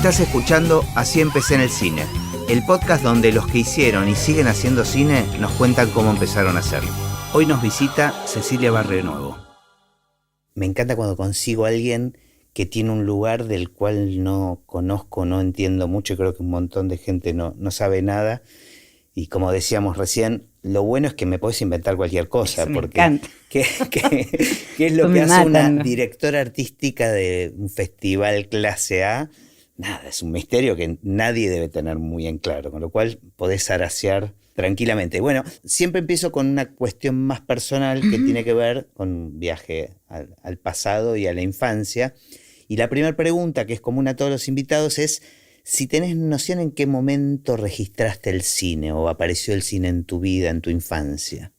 Estás escuchando Así empecé en el cine, el podcast donde los que hicieron y siguen haciendo cine nos cuentan cómo empezaron a hacerlo. Hoy nos visita Cecilia Barrio Nuevo. Me encanta cuando consigo a alguien que tiene un lugar del cual no conozco, no entiendo mucho, y creo que un montón de gente no sabe nada. Y como decíamos recién, lo bueno es que me podés inventar cualquier cosa. Eso me porque encanta. ¿qué es lo que hace una directora artística de un festival clase A? Nada, es un misterio que nadie debe tener muy en claro, con lo cual podés zarasear tranquilamente. Bueno, siempre empiezo con una cuestión más personal que tiene que ver con un viaje al pasado y a la infancia. Y la primera pregunta, que es común a todos los invitados, es si tenés noción en qué momento registraste el cine o apareció el cine en tu vida, en tu infancia.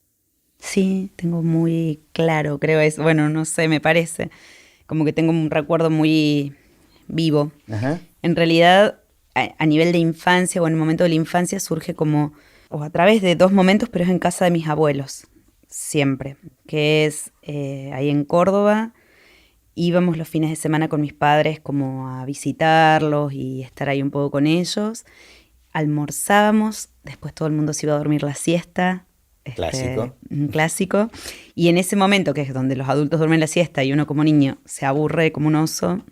Sí, tengo muy claro, creo eso. Bueno, no sé, me parece. Como que tengo un recuerdo muy vivo. Ajá. En realidad, a nivel de infancia o en el momento de la infancia surge como, o a través de dos momentos, pero es en casa de mis abuelos, siempre. Que es ahí en Córdoba. Íbamos los fines de semana con mis padres como a visitarlos y estar ahí un poco con ellos. Almorzábamos, después todo el mundo se iba a dormir la siesta. Clásico. Un clásico. Y en ese momento, que es donde los adultos duermen la siesta y uno como niño se aburre como un oso,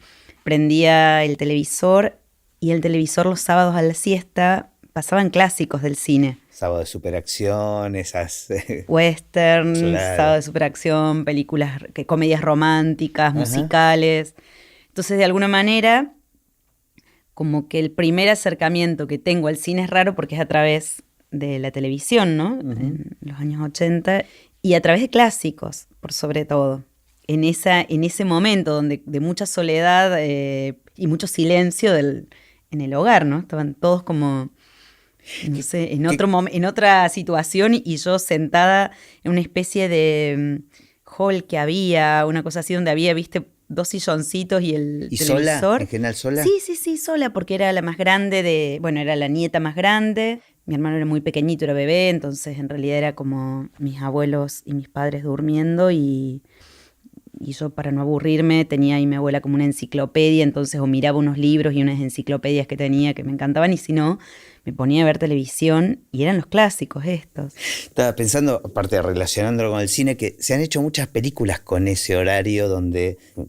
prendía el televisor y el televisor los sábados a la siesta pasaban clásicos del cine. Sábado de superacción, esas... Westerns, Claro. sábado de superacción, películas, comedias románticas, musicales. Entonces, de alguna manera, como que el primer acercamiento que tengo al cine es raro porque es a través de la televisión, ¿no? Uh-huh. En los años 80, y a través de clásicos, por sobre todo. En ese momento donde de mucha soledad y mucho silencio en el hogar, ¿no? Estaban todos como, no sé, en otra situación y yo sentada en una especie de hall que había, una cosa así donde había, viste, dos silloncitos y el ¿Y televisor. sola? ¿En general sola? Sí, sola, porque era la más grande era la nieta más grande. Mi hermano era muy pequeñito, era bebé, entonces en realidad era como mis abuelos y mis padres durmiendo y yo, para no aburrirme, tenía ahí mi abuela como una enciclopedia, entonces o miraba unos libros y unas enciclopedias que tenía que me encantaban, y si no, me ponía a ver televisión y eran los clásicos estos. Estaba pensando, aparte de relacionándolo con el cine, que se han hecho muchas películas con ese horario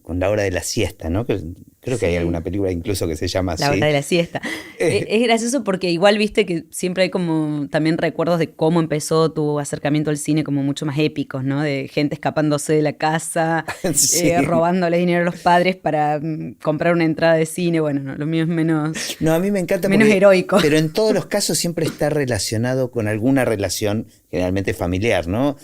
con la hora de la siesta, ¿no? Creo que hay alguna película incluso que se llama así. La hora de la siesta. Es gracioso porque igual viste que siempre hay como también recuerdos de cómo empezó tu acercamiento al cine como mucho más épicos, ¿no? De gente escapándose de la casa, Sí. robándole dinero a los padres para comprar una entrada de cine. Bueno, no, lo mío es menos... No, a mí me encanta menos heroico. Pero en todos los casos siempre está relacionado con alguna relación generalmente familiar, ¿no?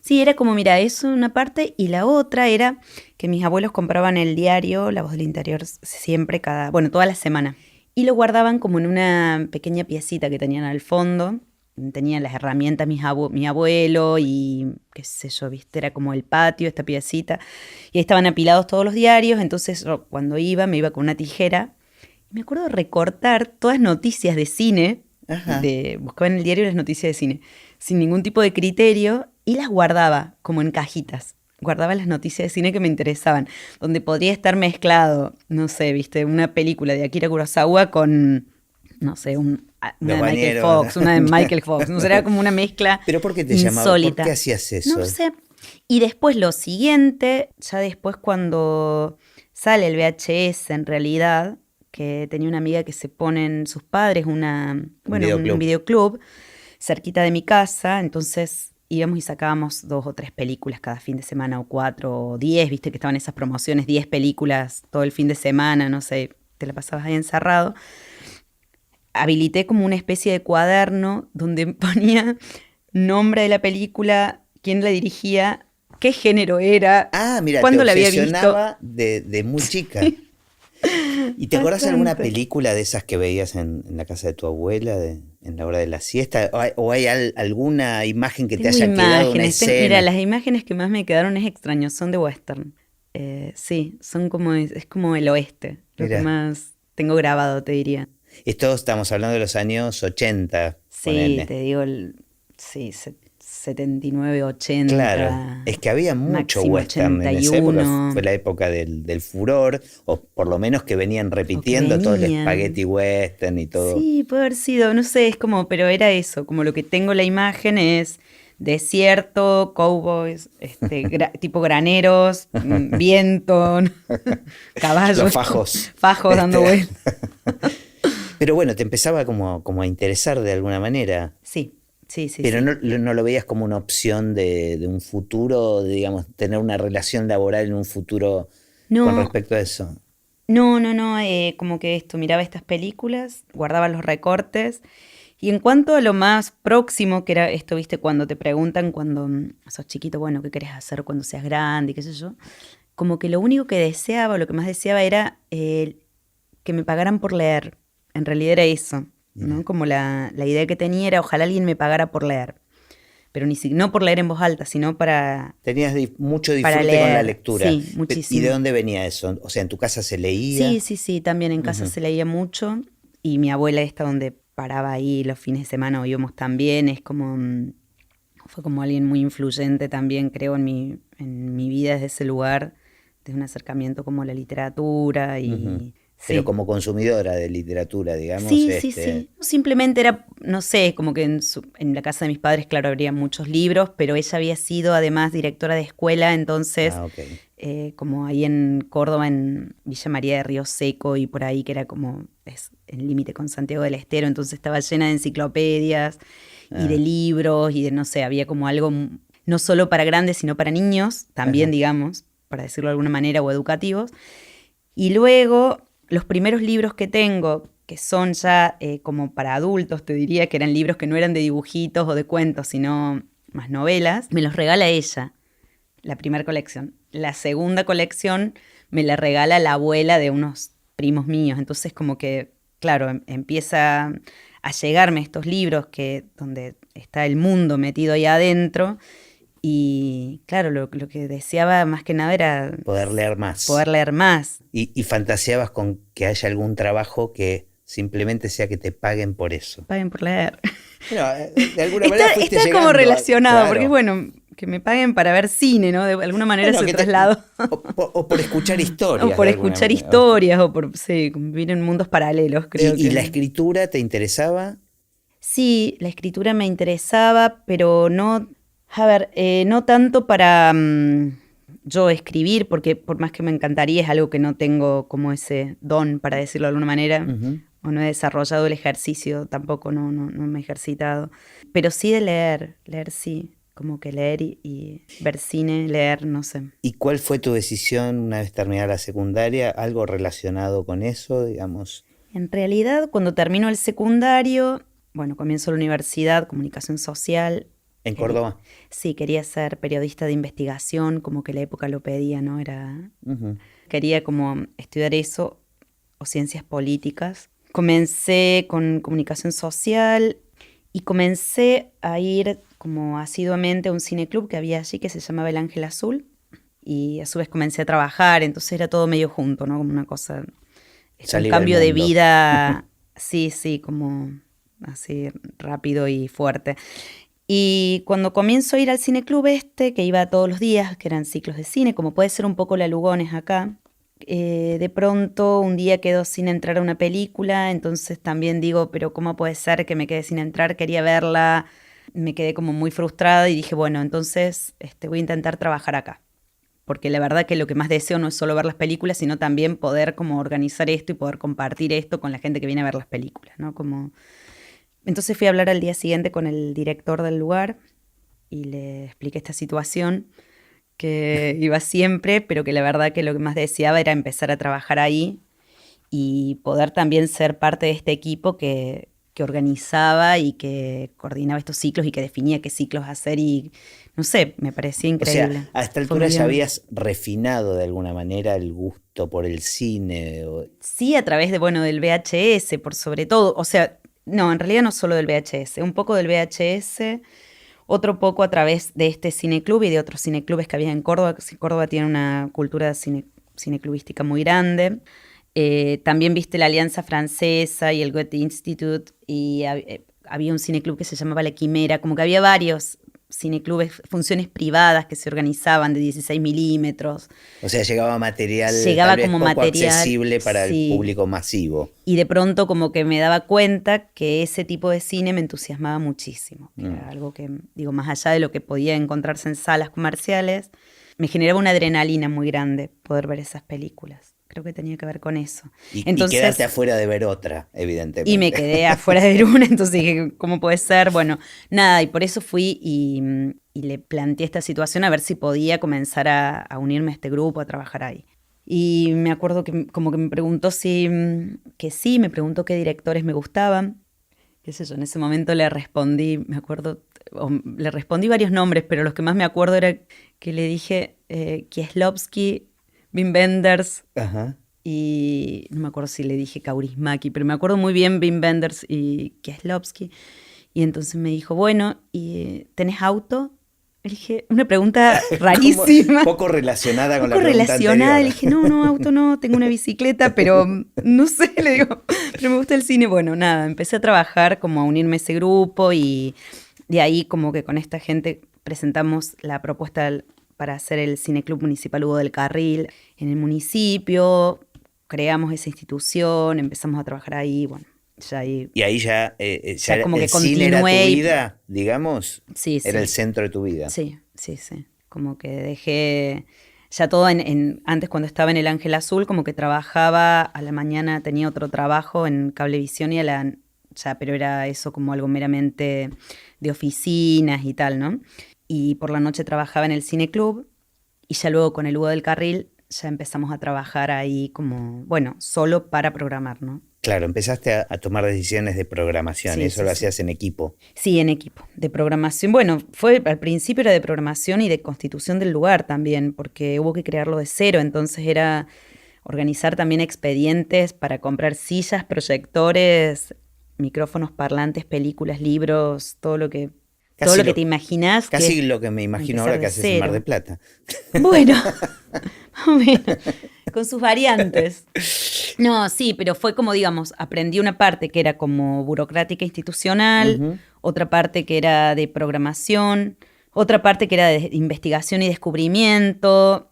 Sí, era como, mira, eso una parte, y la otra era que mis abuelos compraban el diario La Voz del Interior siempre, toda la semana. Y lo guardaban como en una pequeña piecita que tenían al fondo. Tenían las herramientas mi abuelo y qué sé yo, viste, era como el patio, esta piecita. Y ahí estaban apilados todos los diarios, entonces yo, cuando me iba con una tijera. Y me acuerdo de recortar todas noticias de cine. Ajá. Buscaba en el diario las noticias de cine, sin ningún tipo de criterio, y las guardaba como en cajitas. Guardaba las noticias de cine que me interesaban, donde podría estar mezclado, no sé, viste, una película de Akira Kurosawa con, no sé, una de Michael Fox, una de Michael Fox. No sé, era como una mezcla. ¿Pero por qué te insólita. llamaba? ¿Por qué hacías eso? No sé. Y después lo siguiente, ya después cuando sale el VHS en realidad, que tenía una amiga que se ponen sus padres un videoclub cerquita de mi casa, entonces íbamos y sacábamos 2 o 3 películas cada fin de semana, o 4 o 10, viste que estaban esas promociones, 10 películas todo el fin de semana, no sé, te la pasabas ahí encerrado. Habilité como una especie de cuaderno donde ponía nombre de la película, quién la dirigía, qué género era, mira, cuándo te la había visto. obsesionaba de muy chica. ¿Y te acordás de alguna película de esas que veías en la casa de tu abuela, en la hora de la siesta? ¿O hay alguna imagen que te haya quedado, una escena? Mira, las imágenes que más me quedaron es extraño, son de western. Sí, son es como el oeste, lo que más tengo grabado, te diría. Esto estamos hablando de los años 80. Sí, ponele. Te digo, sí, 79, 80. Claro, es que había mucho western 81. En esa época, fue la época del furor, o por lo menos que venían repitiendo todo el spaghetti western y todo. Sí, puede haber sido, no sé, es como, pero era eso, como lo que tengo la imagen es desierto, cowboys, tipo graneros, viento, caballos. Los fajos. Fajos dando vueltas. Pero bueno, te empezaba como a interesar de alguna manera. Sí. Sí. Pero no lo veías como una opción de un futuro, digamos, tener una relación laboral en un futuro con respecto a eso. No, como que miraba estas películas, guardaba los recortes. Y en cuanto a lo más próximo, que era esto, viste, cuando te preguntan cuando sos chiquito, bueno, ¿qué querés hacer cuando seas grande? Y qué sé yo. Como que lo único que deseaba, lo que más deseaba era que me pagaran por leer. En realidad era eso. ¿No? Como la idea que tenía era ojalá alguien me pagara por leer, pero no por leer en voz alta, sino para... Tenías mucho disfrute con la lectura. Sí, muchísimo. ¿Y de dónde venía eso? O sea, ¿en tu casa se leía? Sí, también en casa se leía mucho, y mi abuela donde paraba ahí los fines de semana o íbamos también, fue como alguien muy influyente también, creo, en mi vida desde ese lugar, desde un acercamiento como a la literatura y... Pero como consumidora de literatura, digamos. Sí. Simplemente era, no sé, como que en la casa de mis padres, claro, habría muchos libros, pero ella había sido además directora de escuela, entonces, como ahí en Córdoba, en Villa María de Río Seco y por ahí, que era como el límite con Santiago del Estero, entonces estaba llena de enciclopedias y de libros y de, no sé, había como algo no solo para grandes, sino para niños, también, digamos, para decirlo de alguna manera, o educativos. Y luego... Los primeros libros que tengo, que son ya como para adultos, te diría que eran libros que no eran de dibujitos o de cuentos, sino más novelas, me los regala ella, la primera colección. La segunda colección me la regala la abuela de unos primos míos. Entonces como que, claro, empieza a llegarme estos libros donde está el mundo metido ahí adentro. Y claro, lo que deseaba más que nada era... Poder leer más. Y fantaseabas con que haya algún trabajo que simplemente sea que te paguen por eso. Paguen por leer. Bueno, de alguna manera fuiste está llegando como relacionado, claro. Porque bueno, que me paguen para ver cine, ¿no? De alguna manera se trasladó. O por escuchar historias. O por escuchar historias, o por vivir en mundos paralelos, creo. ¿Y la escritura te interesaba? Sí, la escritura me interesaba, pero no... A ver, no tanto para yo escribir, porque por más que me encantaría, es algo que no tengo como ese don, para decirlo de alguna manera, o no he desarrollado el ejercicio, tampoco no me he ejercitado. Pero sí de leer sí, como que leer y ver cine, leer, no sé. ¿Y cuál fue tu decisión una vez terminada la secundaria? ¿Algo relacionado con eso, digamos? En realidad, cuando termino el secundario, bueno, comienzo la universidad, comunicación social. ¿En Córdoba? Sí, quería ser periodista de investigación, como que la época lo pedía, ¿no? Quería como estudiar eso, o ciencias políticas. Comencé con comunicación social y comencé a ir como asiduamente a un cineclub que había allí que se llamaba El Ángel Azul, y a su vez comencé a trabajar, entonces era todo medio junto, ¿no? Como una cosa, un cambio de vida, sí, como así rápido y fuerte. Y cuando comienzo a ir al cineclub que iba todos los días, que eran ciclos de cine, como puede ser un poco la Lugones acá, de pronto un día quedo sin entrar a una película, entonces también digo, pero ¿cómo puede ser que me quede sin entrar? Quería verla, me quedé como muy frustrada y dije, bueno, entonces voy a intentar trabajar acá. Porque la verdad que lo que más deseo no es solo ver las películas, sino también poder como organizar esto y poder compartir esto con la gente que viene a ver las películas, ¿no? Entonces fui a hablar al día siguiente con el director del lugar y le expliqué esta situación, que iba siempre, pero que la verdad que lo que más deseaba era empezar a trabajar ahí y poder también ser parte de este equipo que organizaba y que coordinaba estos ciclos y que definía qué ciclos hacer y, no sé, me parecía increíble. O sea, a esta altura ya habías refinado de alguna manera el gusto por el cine. Sí, a través del VHS, por sobre todo, o sea... No, en realidad no solo del VHS, un poco del VHS, otro poco a través de este cineclub y de otros cineclubes que había en Córdoba. Córdoba tiene una cultura cineclubística muy grande. También viste la Alianza Francesa y el Goethe Institute y había un cineclub que se llamaba La Quimera, como que había varios cineclubes, funciones privadas que se organizaban de 16 milímetros. O sea, llegaba material llegaba tal vez como poco material accesible para sí. el público masivo. Y de pronto como que me daba cuenta que ese tipo de cine me entusiasmaba muchísimo. Era algo que, digo, más allá de lo que podía encontrarse en salas comerciales, me generaba una adrenalina muy grande poder ver esas películas. Creo que tenía que ver con eso. Entonces, y quedaste afuera de ver otra, evidentemente. Y me quedé afuera de ver una, entonces dije, ¿cómo puede ser? Bueno, nada, y por eso fui y le planteé esta situación a ver si podía comenzar a unirme a este grupo, a trabajar ahí. Y me acuerdo que como que me preguntó que sí, me preguntó qué directores me gustaban. Qué sé yo, en ese momento le respondí, me acuerdo, le respondí varios nombres, pero los que más me acuerdo era que le dije Kieslowski, Wim Wenders, ajá. Y no me acuerdo si le dije Kaurismäki, pero me acuerdo muy bien Wim Wenders y Kieslowski. Y entonces me dijo, bueno, ¿y tenés auto? Le dije, una pregunta rarísima. Poco relacionada con la pregunta anterior. Le dije, no, auto no, tengo una bicicleta, pero no sé, le digo, pero me gusta el cine. Bueno, nada, empecé a trabajar como a unirme a ese grupo y de ahí como que con esta gente presentamos la propuesta para hacer el Cineclub Municipal Hugo del Carril en el municipio. Creamos esa institución, empezamos a trabajar ahí, bueno, ya ahí... Y ahí ya como el que cine era tu vida, digamos, sí, era sí. El centro de tu vida. Sí. Como que dejé ya todo antes cuando estaba en el Ángel Azul, como que trabajaba a la mañana, tenía otro trabajo en Cablevisión y pero era eso como algo meramente de oficinas y tal, ¿no? Y por la noche trabajaba en el Cineclub y ya luego con el Hugo del Carril ya empezamos a trabajar ahí como, bueno, solo para programar, ¿no? Claro, empezaste a tomar decisiones de programación, eso lo hacías en equipo. Sí, en equipo, de programación. Bueno, al principio era de programación y de constitución del lugar también, porque hubo que crearlo de cero, entonces era organizar también expedientes para comprar sillas, proyectores, micrófonos, parlantes, películas, libros, todo lo que te imaginás. Casi lo que me imagino ahora que haces en Mar del Plata. Bueno, más o menos, con sus variantes. No, sí, pero fue como, digamos, aprendí una parte que era como burocrática institucional, otra parte que era de programación, otra parte que era de investigación y descubrimiento.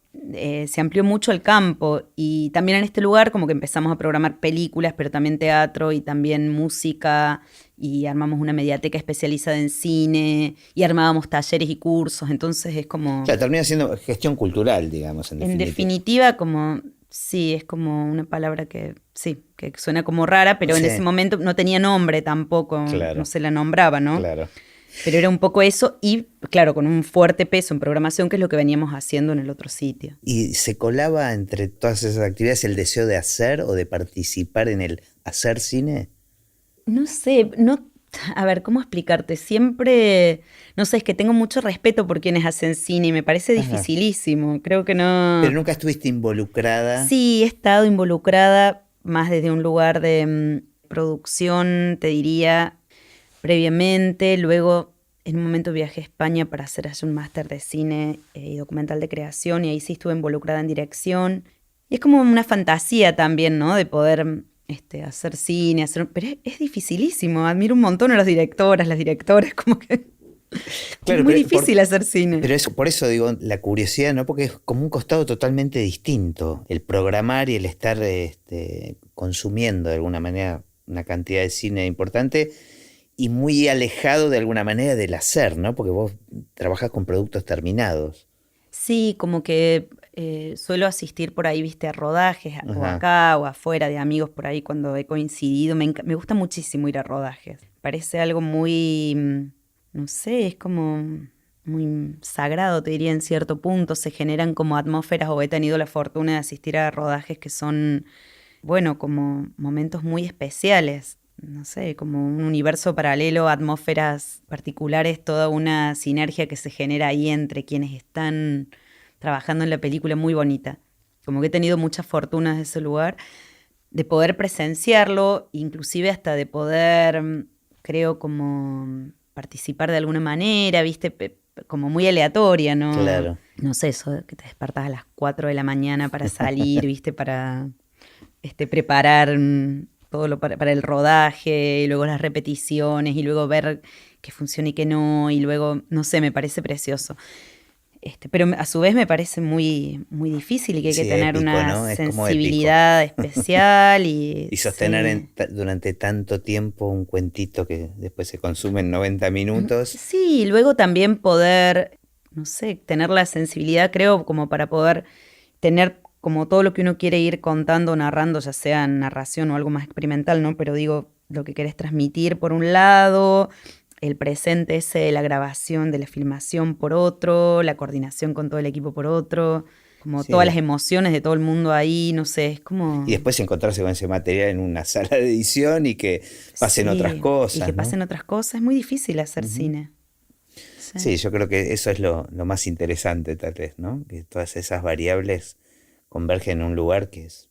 Se amplió mucho el campo y también en este lugar como que empezamos a programar películas, pero también teatro y también música y armamos una mediateca especializada en cine y armábamos talleres y cursos, entonces es como... Claro, termina siendo gestión cultural, digamos, en definitiva. En definitiva, como... Sí, es como una palabra que suena como rara, pero en ese momento no tenía nombre tampoco, claro. No se la nombraba, ¿no? Claro. Pero era un poco eso y, claro, con un fuerte peso en programación, que es lo que veníamos haciendo en el otro sitio. ¿Y se colaba entre todas esas actividades el deseo de hacer o de participar en el hacer cine? No sé, a ver, ¿cómo explicarte? Siempre, no sé, es que tengo mucho respeto por quienes hacen cine y me parece dificilísimo, creo que no... ¿Pero nunca estuviste involucrada? Sí, he estado involucrada más desde un lugar de producción, te diría, previamente. Luego, en un momento viajé a España para hacer allí un máster de cine y documental de creación y ahí sí estuve involucrada en dirección. Y es como una fantasía también, ¿no? De poder... hacer cine, pero es dificilísimo. Admiro un montón a las directoras, como que claro, es muy difícil hacer cine. Pero por eso digo, la curiosidad, ¿no? Porque es como un costado totalmente distinto. El programar y el estar consumiendo de alguna manera una cantidad de cine importante y muy alejado de alguna manera del hacer, ¿no? Porque vos trabajás con productos terminados. Sí, como que suelo asistir por ahí, viste, a rodajes, o acá o afuera de amigos por ahí cuando he coincidido. Me gusta muchísimo ir a rodajes. Parece algo muy, no sé, es como muy sagrado, te diría en cierto punto. Se generan como atmósferas, o he tenido la fortuna de asistir a rodajes que son, bueno, como momentos muy especiales. No sé, como un universo paralelo, atmósferas particulares, toda una sinergia que se genera ahí entre quienes están trabajando en la película, muy bonita. Como que he tenido muchas fortunas de ese lugar, de poder presenciarlo, inclusive hasta de poder, creo, como participar de alguna manera, viste, como muy aleatoria, ¿no? Claro. No sé, eso que te despertás a las 4 de la mañana para salir, viste, para preparar todo para el rodaje, y luego las repeticiones, y luego ver que funciona y que no, y luego, no sé, me parece precioso. Pero a su vez me parece muy, muy difícil y que hay que tener épico, una ¿no? sensibilidad especial. Y sostener durante tanto tiempo un cuentito que después se consume en 90 minutos. Sí, y luego también poder, no sé, tener la sensibilidad, creo, como para poder tener como todo lo que uno quiere ir contando, narrando, ya sea en narración o algo más experimental, ¿no? Pero digo, lo que querés transmitir por un lado, el presente ese de la grabación, de la filmación por otro, la coordinación con todo el equipo por otro, como todas las emociones de todo el mundo ahí, no sé, es como... Y después encontrarse con ese material en una sala de edición y que pasen otras cosas. Y que pasen otras cosas, es muy difícil hacer cine. Sí, yo creo que eso es lo más interesante tal vez, ¿no? Que todas esas variables convergen en un lugar que es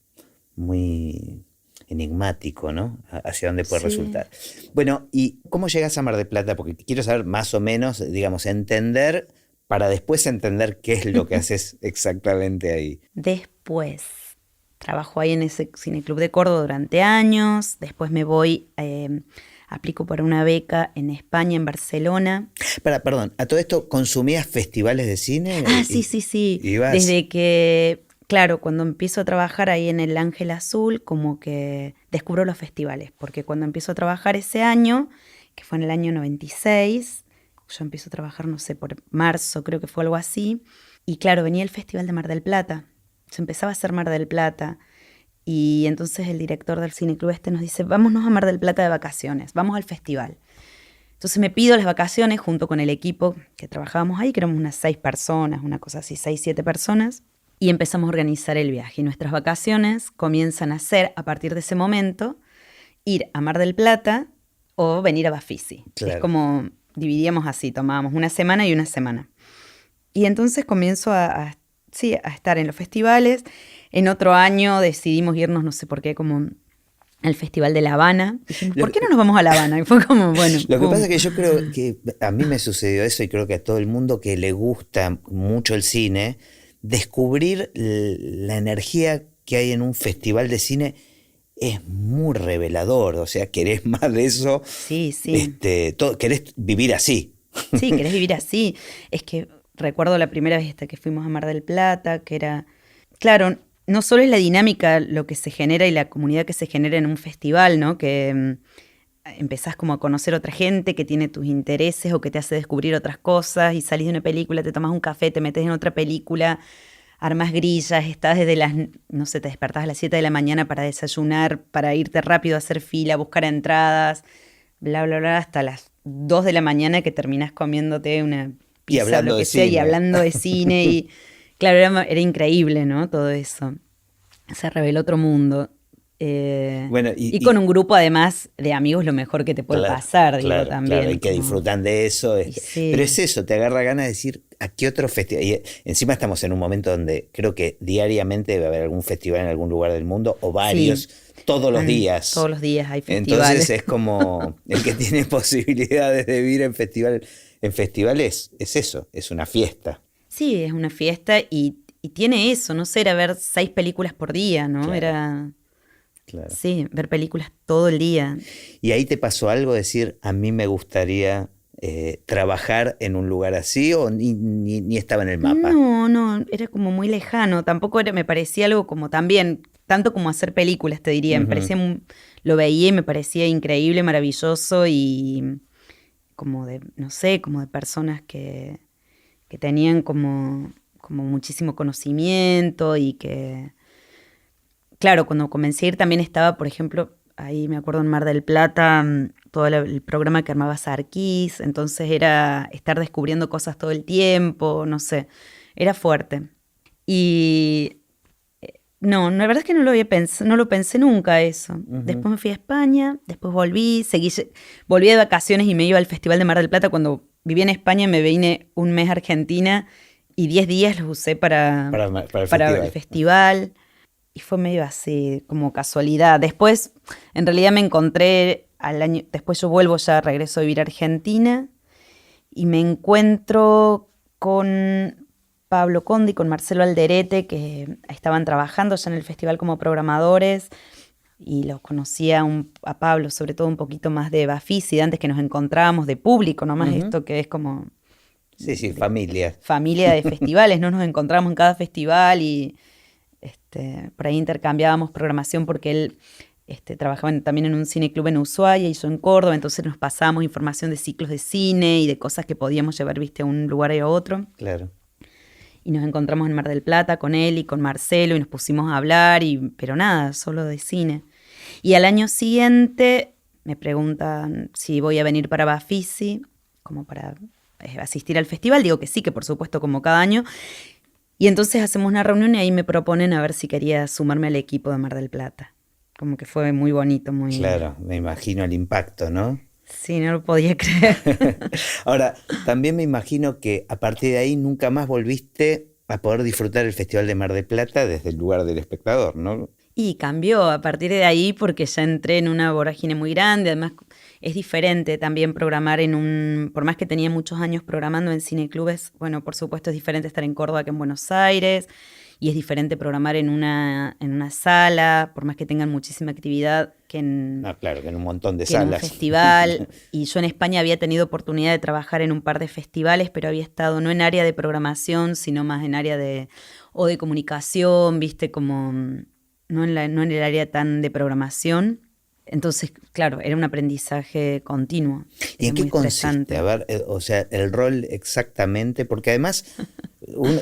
muy enigmático, ¿no? Hacia dónde puede resultar. Bueno, ¿y cómo llegas a Mar del Plata? Porque quiero saber más o menos, digamos, entender, para después entender qué es lo que haces exactamente ahí. Después, trabajo ahí en ese cineclub de Córdoba durante años, después me voy... aplico para una beca en España, en Barcelona. Perdón, ¿a todo esto consumías festivales de cine? Sí. ¿Ibas? Desde que, claro, cuando empiezo a trabajar ahí en el Ángel Azul, como que descubro los festivales, porque cuando empiezo a trabajar ese año, que fue en el año 96, yo empiezo a trabajar, no sé, por marzo, creo que fue algo así, y claro, venía el Festival de Mar del Plata, se empezaba a hacer Mar del Plata. Y entonces el director del cineclub nos dice, vámonos a Mar del Plata de vacaciones, vamos al festival. Entonces me pido las vacaciones junto con el equipo que trabajábamos ahí, que éramos unas 6 personas, una cosa así, 6, 7 personas, y empezamos a organizar el viaje. Y nuestras vacaciones comienzan a ser, a partir de ese momento, ir a Mar del Plata o venir a Bafisi. Claro. Es como dividíamos así, tomábamos una semana y una semana. Y entonces comienzo a estar en los festivales. En otro año decidimos irnos, no sé por qué, como al Festival de La Habana. Dijimos, ¿por qué no nos vamos a La Habana? Y fue como, bueno. Lo que pasa es que yo creo que a mí me sucedió eso y creo que a todo el mundo que le gusta mucho el cine, descubrir la energía que hay en un festival de cine es muy revelador. O sea, querés más de eso. Sí. Querés vivir así. Sí, querés vivir así. Es que recuerdo la primera vez que fuimos a Mar del Plata, que era, claro, no solo es la dinámica, lo que se genera y la comunidad que se genera en un festival, ¿no? Que empezás como a conocer otra gente que tiene tus intereses o que te hace descubrir otras cosas y salís de una película, te tomás un café, te metes en otra película, armás grillas, estás desde no sé, te despertás a las 7 de la mañana para desayunar, para irte rápido a hacer fila, buscar entradas, bla, bla, bla, hasta las 2 de la mañana que terminás comiéndote una pizza o lo que sea y hablando de cine y... Claro, era increíble, ¿no? Todo eso. Se reveló otro mundo. Bueno, y con un grupo, además, de amigos, lo mejor que te puede pasar, digo, también. Claro, y que disfrutan de eso. Sí. Pero es eso, te agarra ganas de decir, ¿a qué otro festival? Y encima estamos en un momento donde creo que diariamente debe haber algún festival en algún lugar del mundo, o varios, todos los días. Todos los días hay festivales. Entonces es como el que tiene posibilidades de vivir en festivales, es eso, es una fiesta. Sí, es una fiesta y tiene eso, no sé, era ver 6 películas por día, ¿no? Claro. Era... Claro. Sí, ver películas todo el día. ¿Y ahí te pasó algo, decir, a mí me gustaría trabajar en un lugar así o ni estaba en el mapa? No, era como muy lejano, tampoco me parecía algo como también, tanto como hacer películas, te diría, me parecía, lo veía y me parecía increíble, maravilloso y como de, no sé, como de personas que tenían como muchísimo conocimiento y que... Claro, cuando comencé a ir también estaba, por ejemplo, ahí me acuerdo en Mar del Plata, todo el programa que armaba Sarkis, entonces era estar descubriendo cosas todo el tiempo, no sé, era fuerte. Y no, la verdad es que no lo pensé nunca eso. Después me fui a España, después volví de vacaciones y me iba al Festival de Mar del Plata. Cuando viví en España me vine un mes a Argentina y 10 días los usé para el festival. Y fue medio así, como casualidad. Después, en realidad me encontré después yo regreso a vivir a Argentina y me encuentro con Pablo Conde y con Marcelo Alderete, que estaban trabajando ya en el festival como programadores. y los conocía a Pablo, sobre todo un poquito más de Bafisi, de antes que nos encontrábamos de público, nomás esto que es como... Sí, familia. Familia de festivales, no nos encontramos en cada festival y por ahí intercambiábamos programación porque él trabajaba también en un cineclub en Ushuaia y yo en Córdoba, entonces nos pasábamos información de ciclos de cine y de cosas que podíamos llevar, a un lugar y a otro. Claro. Y nos encontramos en Mar del Plata con él y con Marcelo y nos pusimos a hablar, pero nada, solo de cine. Y al año siguiente me preguntan si voy a venir para Bafisi, como para asistir al festival. Digo que sí, que por supuesto como cada año. Y entonces hacemos una reunión y ahí me proponen a ver si quería sumarme al equipo de Mar del Plata. Como que fue muy bonito, muy... Claro, me imagino el impacto, ¿no? Sí, no lo podía creer. Ahora, también me imagino que a partir de ahí nunca más volviste a poder disfrutar el Festival de Mar del Plata desde el lugar del espectador, ¿no? Y cambió a partir de ahí porque ya entré en una vorágine muy grande. Además, es diferente también programar por más que tenía muchos años programando en cineclubes, bueno, por supuesto es diferente estar en Córdoba que en Buenos Aires, y es diferente programar en una sala, por más que tengan muchísima actividad, que en... No, claro, que en un montón de salas. En un festival. Y yo en España había tenido oportunidad de trabajar en un par de festivales, pero había estado no en área de programación, sino más en área de comunicación, como... No en el área tan de programación. Entonces, claro, era un aprendizaje continuo. ¿Y en qué consiste? A ver, o sea, el rol exactamente, porque además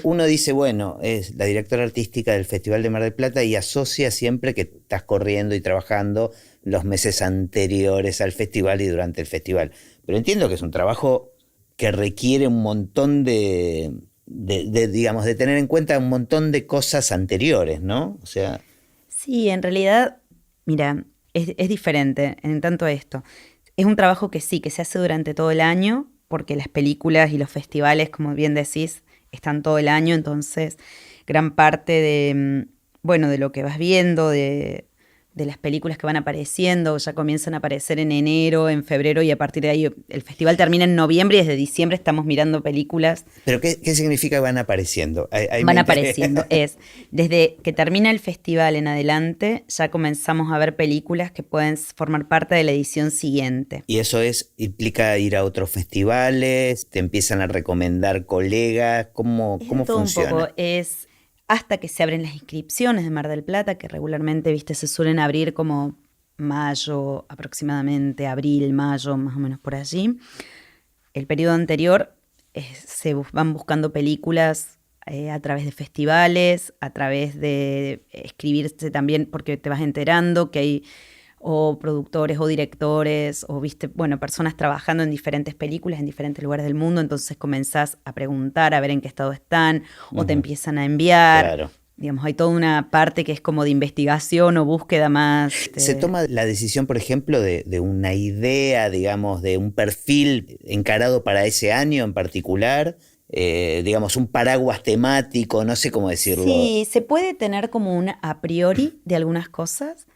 uno dice, bueno, es la directora artística del Festival de Mar del Plata y asocia siempre que estás corriendo y trabajando los meses anteriores al festival y durante el festival. Pero entiendo que es un trabajo que requiere un montón de tener en cuenta un montón de cosas anteriores, ¿no? O sea... Sí, en realidad, mira, es diferente en tanto esto. Es un trabajo que sí, que se hace durante todo el año, porque las películas y los festivales, como bien decís, están todo el año, entonces gran parte de lo que vas viendo, de las películas que van apareciendo, ya comienzan a aparecer en enero, en febrero, y a partir de ahí el festival termina en noviembre y desde diciembre estamos mirando películas. ¿Pero qué significa que van apareciendo? Van apareciendo, desde que termina el festival en adelante, ya comenzamos a ver películas que pueden formar parte de la edición siguiente. ¿Y eso implica ir a otros festivales? ¿Te empiezan a recomendar colegas? ¿Cómo funciona? Un poco, es... hasta que se abren las inscripciones de Mar del Plata, que regularmente, se suelen abrir como mayo aproximadamente, abril, mayo, más o menos por allí. El periodo anterior se van buscando películas a través de festivales, a través de escribirse también, porque te vas enterando que hay o productores o directores o personas trabajando en diferentes películas en diferentes lugares del mundo, entonces comenzás a preguntar a ver en qué estado están o te empiezan a enviar. Claro. Digamos, hay toda una parte que es como de investigación o búsqueda más. ¿Se toma la decisión, por ejemplo, de una idea, digamos, de un perfil encarado para ese año en particular? Un paraguas temático, no sé cómo decirlo. Sí, se puede tener como un a priori de algunas cosas,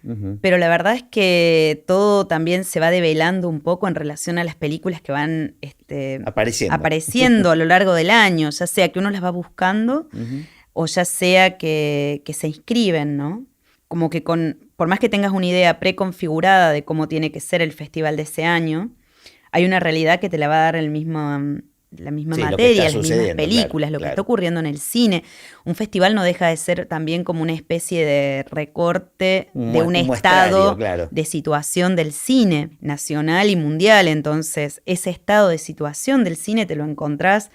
pero la verdad es que todo también se va develando un poco en relación a las películas que van apareciendo a lo largo del año, ya sea que uno las va buscando o ya sea que se inscriben, ¿no? Como que por más que tengas una idea preconfigurada de cómo tiene que ser el festival de ese año, hay una realidad que te la va a dar la misma materia, las mismas películas, lo que está ocurriendo en el cine. Un festival no deja de ser también como una especie de recorte de un estado de situación del cine nacional y mundial. Entonces, ese estado de situación del cine te lo encontrás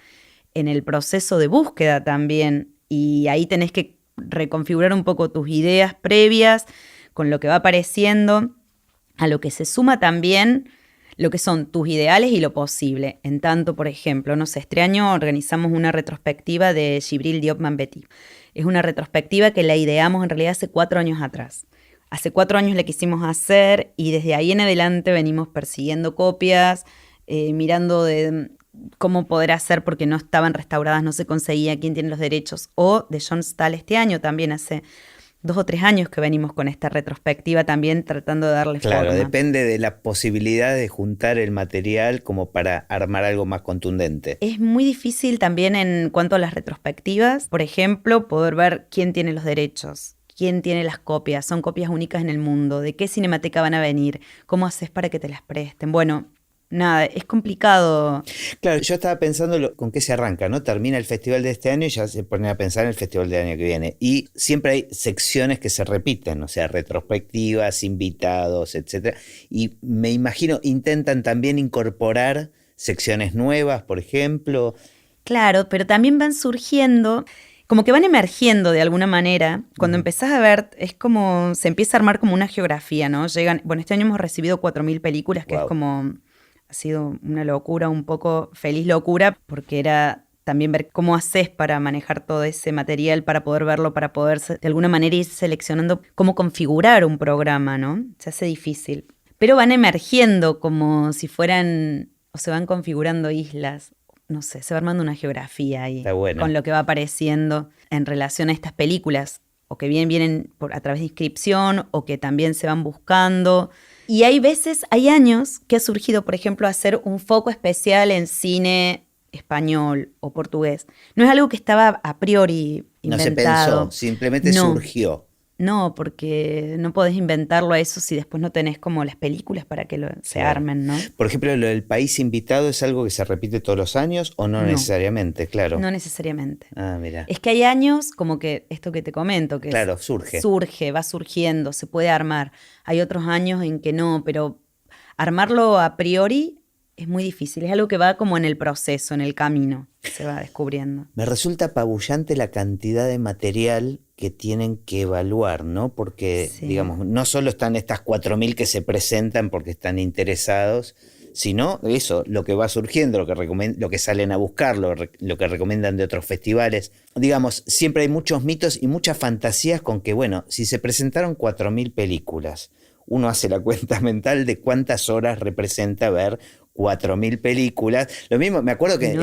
en el proceso de búsqueda también. Y ahí tenés que reconfigurar un poco tus ideas previas con lo que va apareciendo, a lo que se suma también lo que son tus ideales y lo posible. En tanto, por ejemplo, este año organizamos una retrospectiva de Djibril Diop Mambety. Es una retrospectiva que la ideamos en realidad hace 4 años atrás. Hace 4 años la quisimos hacer y desde ahí en adelante venimos persiguiendo copias, mirando de cómo poder hacer porque no estaban restauradas, no se conseguía quién tiene los derechos. O de John Stahl este año también hace 2 o 3 años que venimos con esta retrospectiva también tratando de darle forma. Claro, depende de la posibilidad de juntar el material como para armar algo más contundente. Es muy difícil también en cuanto a las retrospectivas, por ejemplo, poder ver quién tiene los derechos, ¿Quién tiene las copias? ¿Son copias únicas en el mundo? ¿De qué cinemateca van a venir? ¿Cómo haces para que te las presten? Bueno, nada, es complicado. Claro, yo estaba pensando con qué se arranca, ¿no? Termina el festival de este año y ya se ponen a pensar en el festival del año que viene. Y siempre hay secciones que se repiten, o sea, retrospectivas, invitados, etcétera. Y me imagino, intentan también incorporar secciones nuevas, por ejemplo. Claro, pero también van surgiendo, como que van emergiendo de alguna manera. Cuando empezás a ver, es como, se empieza a armar como una geografía, ¿no? Bueno, este año hemos recibido 4.000 películas, que es como, ha sido una locura, un poco feliz locura, porque era también ver cómo haces para manejar todo ese material, para poder verlo, para poder de alguna manera ir seleccionando cómo configurar un programa, ¿no? Se hace difícil. Pero van emergiendo como si fueran, o se van configurando islas. No sé, se va armando una geografía ahí con lo que va apareciendo en relación a estas películas, o que bien vienen a través de inscripción, o que también se van buscando. Y hay veces, hay años que ha surgido, por ejemplo, hacer un foco especial en cine español o portugués. No es algo que estaba a priori inventado. No se pensó, simplemente surgió. No, porque no podés inventarlo a eso si después no tenés como las películas para que se armen, ¿no? Por ejemplo, lo del país invitado es algo que se repite todos los años o no necesariamente, claro. No necesariamente. Ah, mira. Es que hay años como que esto que te comento, que claro, surge, va surgiendo, se puede armar. Hay otros años en que no, pero armarlo a priori es muy difícil, es algo que va como en el proceso, en el camino, se va descubriendo. Me resulta apabullante la cantidad de material que tienen que evaluar, ¿no? Porque, digamos, no solo están estas 4.000 que se presentan porque están interesados, sino eso, lo que va surgiendo, lo que salen a buscar, lo que recomiendan de otros festivales. Digamos, siempre hay muchos mitos y muchas fantasías con que, bueno, si se presentaron 4.000 películas, uno hace la cuenta mental de cuántas horas representa ver 4.000 películas. Lo mismo, me acuerdo que,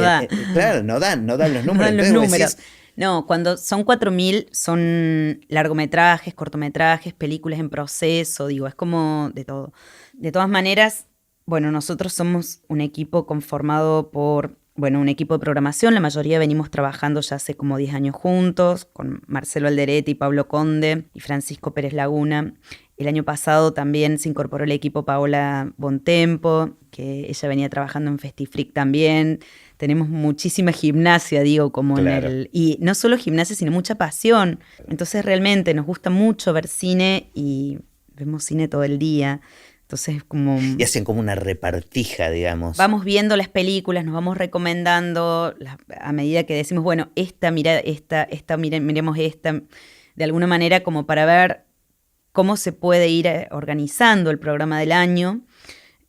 claro, no dan los números. No dan los números. No, cuando son 4.000 son largometrajes, cortometrajes, películas en proceso, digo, es como de todo. De todas maneras, bueno, nosotros somos un equipo conformado por, bueno, un equipo de programación, la mayoría venimos trabajando ya hace como 10 años juntos, con Marcelo Alderete y Pablo Conde y Francisco Pérez Laguna. El año pasado también se incorporó el equipo Paola Bontempo, que ella venía trabajando en Festifreak también. Tenemos muchísima gimnasia, digo, como claro. y no solo gimnasia, sino mucha pasión. Entonces realmente nos gusta mucho ver cine y vemos cine todo el día. Entonces como... Y hacen como una repartija, digamos. Vamos viendo las películas, nos vamos recomendando a medida que decimos, bueno, miremos esta, de alguna manera como para ver cómo se puede ir organizando el programa del año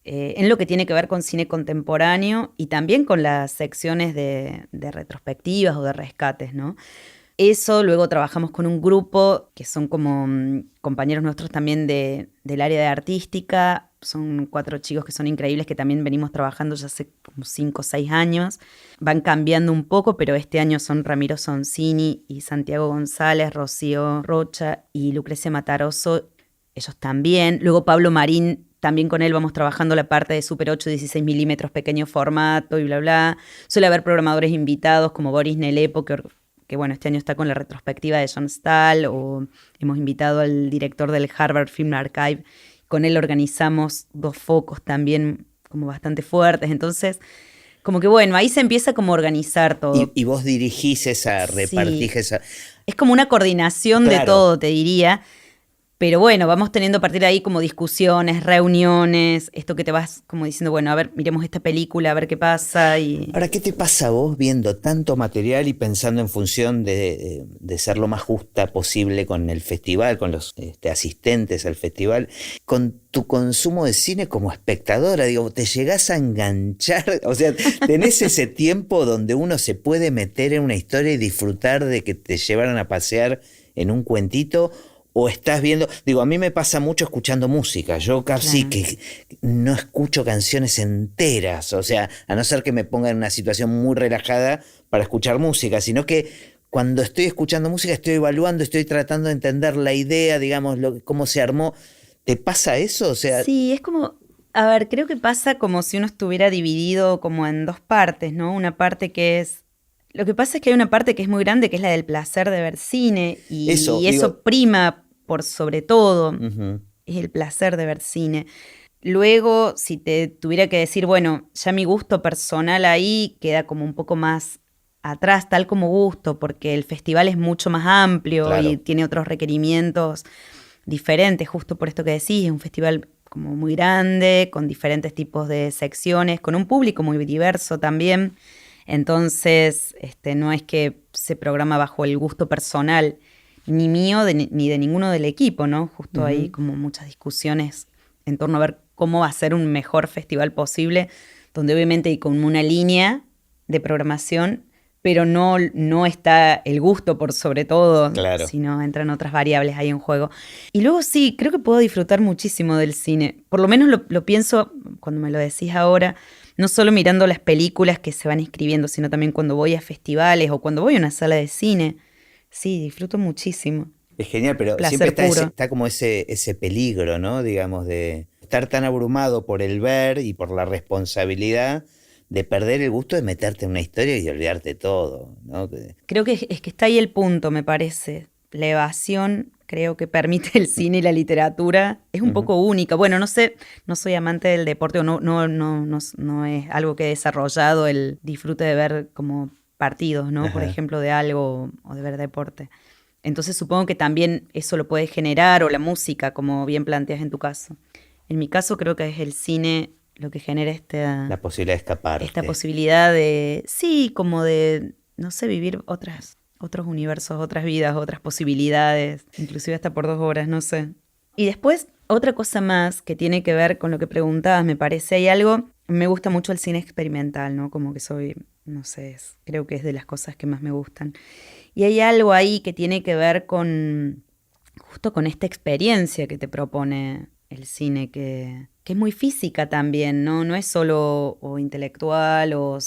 en lo que tiene que ver con cine contemporáneo y también con las secciones de retrospectivas o de rescates, ¿no? Eso, luego trabajamos con un grupo que son como compañeros nuestros también del área de artística. Son 4 chicos que son increíbles, que también venimos trabajando ya hace como 5 o 6 años. Van cambiando un poco, pero este año son Ramiro Sonsini y Santiago González, Rocío Rocha y Lucrecia Mataroso. Ellos también. Luego Pablo Marín, también con él vamos trabajando la parte de Super 8, 16 milímetros, pequeño formato y bla, bla. Suele haber programadores invitados como Boris Nelepo, que bueno, este año está con la retrospectiva de John Stahl, o hemos invitado al director del Harvard Film Archive. Con él organizamos 2 focos también como bastante fuertes. Entonces, como que bueno, ahí se empieza como a organizar todo. Y vos dirigís esa repartija, esa... Es como una coordinación de todo, te diría. Pero bueno, vamos teniendo a partir de ahí como discusiones, reuniones, esto que te vas como diciendo, bueno, a ver, miremos esta película, a ver qué pasa. Ahora, ¿qué te pasa vos viendo tanto material y pensando en función de ser lo más justa posible con el festival, con los asistentes al festival, con tu consumo de cine como espectadora? Digo, ¿te llegás a enganchar? O sea, ¿tenés ese tiempo donde uno se puede meter en una historia y disfrutar de que te llevaran a pasear en un cuentito? ¿O estás viendo? Digo, a mí me pasa mucho escuchando música. Yo casi que no escucho canciones enteras. O sea, a no ser que me ponga en una situación muy relajada para escuchar música, sino que cuando estoy escuchando música estoy evaluando, estoy tratando de entender la idea, digamos, cómo se armó. ¿Te pasa eso? O sea, sí, es como... A ver, creo que pasa como si uno estuviera dividido como en 2 partes, ¿no? Una parte que es Lo que pasa es que hay una parte que es muy grande, que es la del placer de ver cine, y eso digo, prima por sobre todo, uh-huh. Es el placer de ver cine. Luego, si te tuviera que decir, bueno, ya mi gusto personal ahí queda como un poco más atrás, tal como gusto, porque el festival es mucho más amplio, claro, y tiene otros requerimientos diferentes, justo por esto que decís, es un festival como muy grande, con diferentes tipos de secciones, con un público muy diverso también. Entonces, no es que se programa bajo el gusto personal, ni mío ni de ninguno del equipo, ¿no? Justo hay como muchas discusiones en torno a ver cómo hacer un mejor festival posible, donde obviamente hay como una línea de programación, pero no está el gusto por sobre todo, claro, sino entran otras variables ahí en juego. Y luego sí, creo que puedo disfrutar muchísimo del cine. Por lo menos lo pienso cuando me lo decís ahora, no solo mirando las películas que se van inscribiendo, sino también cuando voy a festivales o cuando voy a una sala de cine. Sí, disfruto muchísimo. Es genial, pero placer siempre puro. está como ese peligro, ¿no? Digamos, de estar tan abrumado por el ver y por la responsabilidad de perder el gusto de meterte en una historia y olvidarte todo, ¿no? Creo que es que está ahí el punto, me parece. La evasión creo que permite el cine y la literatura. Es un poco única. Bueno, no sé, no soy amante del deporte o no es algo que he desarrollado el disfrute de ver como partidos, ¿no? Por ejemplo, de algo o de ver deporte. Entonces supongo que también eso lo puede generar, o la música, como bien planteas en tu caso. En mi caso creo que es el cine lo que genera la posibilidad de escapar. Esta posibilidad de, sí, como de, no sé, vivir otros universos, otras vidas, otras posibilidades, inclusive hasta por 2 horas, no sé. Y después, otra cosa más que tiene que ver con lo que preguntabas, me parece, hay algo, me gusta mucho el cine experimental, ¿no? Como que soy, no sé, creo que es de las cosas que más me gustan. Y hay algo ahí que tiene que ver justo con esta experiencia que te propone el cine, que es muy física también, ¿no? No es solo o intelectual o,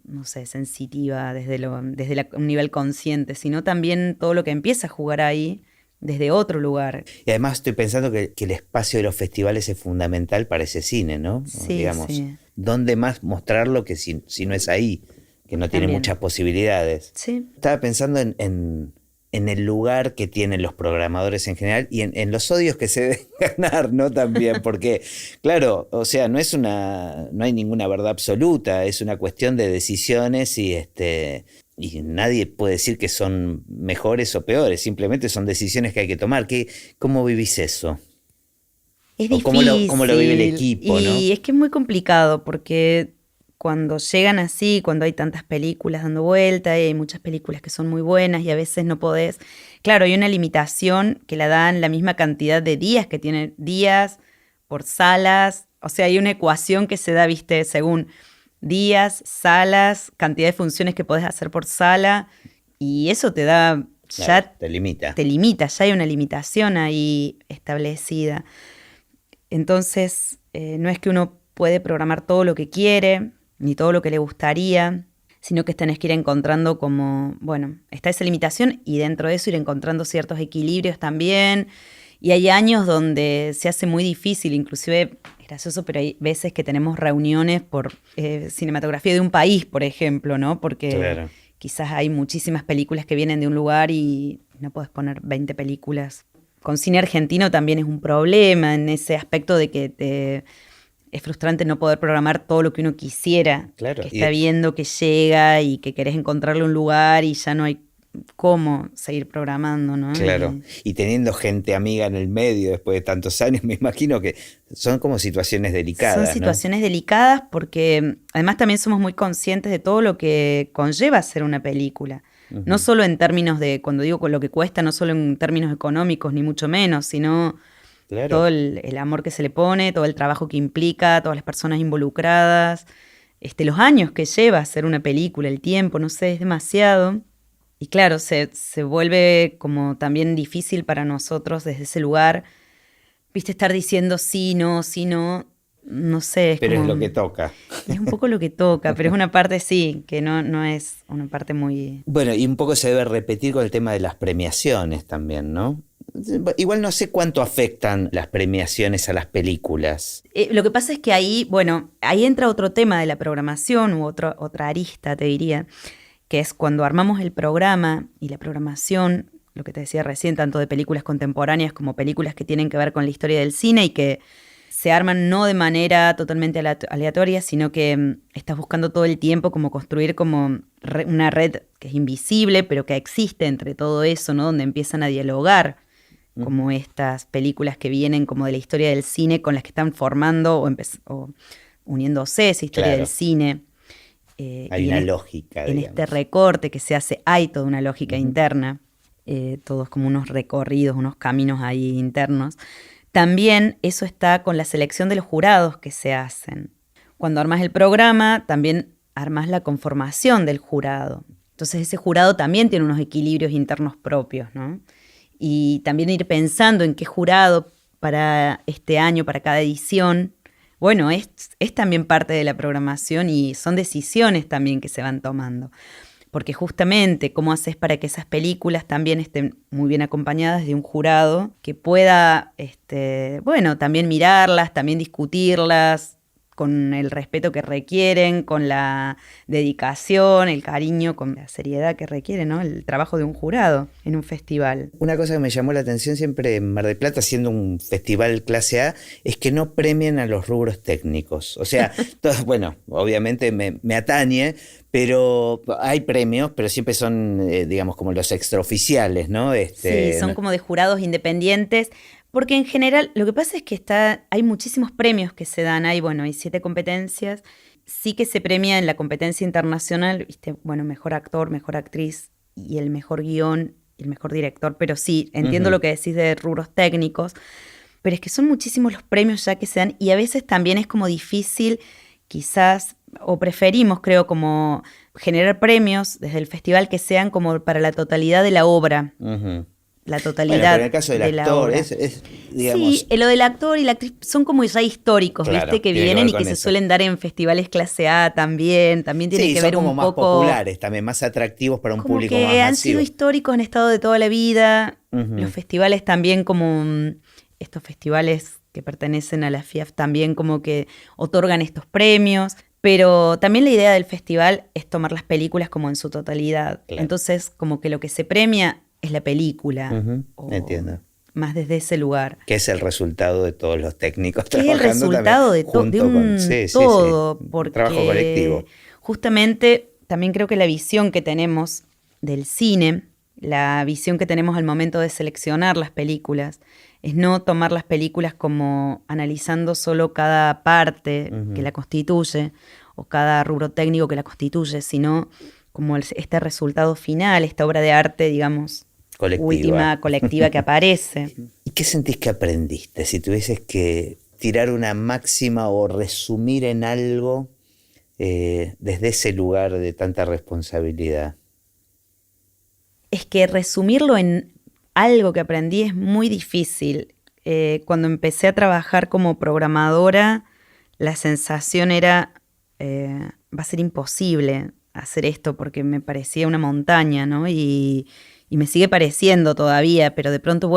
no sé, sensitiva desde un nivel consciente, sino también todo lo que empieza a jugar ahí desde otro lugar. Y además estoy pensando que el espacio de los festivales es fundamental para ese cine, ¿no? Sí, digamos, sí. ¿dónde más mostrarlo que si no es ahí? Que no tiene muchas posibilidades. Sí. Estaba pensando en el lugar que tienen los programadores en general y en los odios que se deben ganar, ¿no? También, porque, claro, o sea, no hay ninguna verdad absoluta, es una cuestión de decisiones y nadie puede decir que son mejores o peores, simplemente son decisiones que hay que tomar. ¿Cómo vivís eso? Es difícil. ¿Cómo lo vive el equipo, ¿no? Y es que es muy complicado porque cuando llegan así, cuando hay tantas películas dando vuelta, y hay muchas películas que son muy buenas y a veces no podés. Claro, hay una limitación que la dan la misma cantidad de días que tienen días por salas. O sea, hay una ecuación que se da, viste, según días, salas, cantidad de funciones que podés hacer por sala. Y eso te da, claro, te limita. Te limita, ya hay una limitación ahí establecida. Entonces, no es que uno puede programar todo lo que quiere, ni todo lo que le gustaría, sino que tenés que ir encontrando como, bueno, está esa limitación y dentro de eso ir encontrando ciertos equilibrios también. Y hay años donde se hace muy difícil, inclusive es gracioso, pero hay veces que tenemos reuniones por cinematografía de un país, por ejemplo, ¿no? Porque claro, quizás hay muchísimas películas que vienen de un lugar y no podés poner 20 películas. Con cine argentino también es un problema en ese aspecto de que es frustrante no poder programar todo lo que uno quisiera, claro, que está viendo que llega y que querés encontrarle un lugar y ya no hay cómo seguir programando, ¿no? Claro, y teniendo gente amiga en el medio después de tantos años, me imagino que son como situaciones delicadas. Son situaciones delicadas porque además también somos muy conscientes de todo lo que conlleva hacer una película. Uh-huh. No solo en términos de, cuando digo con lo que cuesta, no solo en términos económicos, ni mucho menos, sino claro, todo el amor que se le pone, todo el trabajo que implica, todas las personas involucradas, los años que lleva hacer una película, el tiempo, no sé, es demasiado. Y claro, se vuelve como también difícil para nosotros desde ese lugar, viste, estar diciendo sí, no, no sé. Pero como, es lo que toca. Es un poco lo que toca, pero es una parte sí, que no es una parte muy... Bueno, y un poco se debe repetir con el tema de las premiaciones también, ¿no? Igual no sé cuánto afectan las premiaciones a las películas. Lo que pasa es que ahí entra otro tema de la programación u otra arista, te diría, que es cuando armamos el programa y la programación, lo que te decía recién, tanto de películas contemporáneas como películas que tienen que ver con la historia del cine y que se arman no de manera totalmente aleatoria, sino que estás buscando todo el tiempo como construir como una red que es invisible, pero que existe entre todo eso, ¿no? Donde empiezan a dialogar como estas películas que vienen como de la historia del cine con las que están formando o uniéndose esa historia del cine. Hay una lógica, en este recorte que se hace, hay toda una lógica interna, todos como unos recorridos, unos caminos ahí internos. También eso está con la selección de los jurados que se hacen. Cuando armas el programa, también armas la conformación del jurado. Entonces ese jurado también tiene unos equilibrios internos propios, ¿no? Y también ir pensando en qué jurado para este año, para cada edición, bueno, es también parte de la programación y son decisiones también que se van tomando. Porque justamente, ¿cómo haces para que esas películas también estén muy bien acompañadas de un jurado que pueda, también mirarlas, también discutirlas con el respeto que requieren, con la dedicación, el cariño, con la seriedad que requiere, ¿no? El trabajo de un jurado en un festival. Una cosa que me llamó la atención siempre en Mar del Plata, siendo un festival clase A, es que no premian a los rubros técnicos. O sea, bueno, obviamente me atañe, pero hay premios, pero siempre son, digamos, como los extraoficiales, ¿no? Sí, son como de jurados independientes. Porque en general, lo que pasa es que hay muchísimos premios que se dan. Hay 7 competencias. Sí que se premia en la competencia internacional, ¿viste? Bueno, mejor actor, mejor actriz y el mejor guión y el mejor director. Pero sí, entiendo lo que decís de rubros técnicos. Pero es que son muchísimos los premios ya que se dan y a veces también es como difícil, quizás, o preferimos, creo, como generar premios desde el festival que sean como para la totalidad de la obra. La totalidad. Bueno, pero en el caso del actor, digamos. Sí, lo del actor y la actriz son como ya históricos, claro, ¿viste? Que vienen y que se suelen dar en festivales clase A también. También tiene que ver un poco. Sí, son como más populares, también más atractivos para un público más masivo. Que han sido históricos, han estado de toda la vida. Los festivales también, como estos festivales que pertenecen a la FIAF, también como que otorgan estos premios. Pero también la idea del festival es tomar las películas como en su totalidad. Claro. Entonces, como que lo que se premia es la película. Entiendo. Más desde ese lugar. Que es el resultado de todos los técnicos trabajando. Es el resultado de un todo. Porque trabajo colectivo. Justamente también creo que la visión que tenemos del cine, la visión que tenemos al momento de seleccionar las películas, es no tomar las películas como analizando solo cada parte que la constituye o cada rubro técnico que la constituye, sino como este resultado final, esta obra de arte, digamos, última, colectiva que aparece. ¿Y qué sentís que aprendiste? Si tuvieses que tirar una máxima o resumir en algo desde ese lugar de tanta responsabilidad. Es que resumirlo en algo que aprendí es muy difícil. Cuando empecé a trabajar como programadora, la sensación era, va a ser imposible hacer esto porque me parecía una montaña, ¿no? Y me sigue pareciendo todavía, pero de pronto,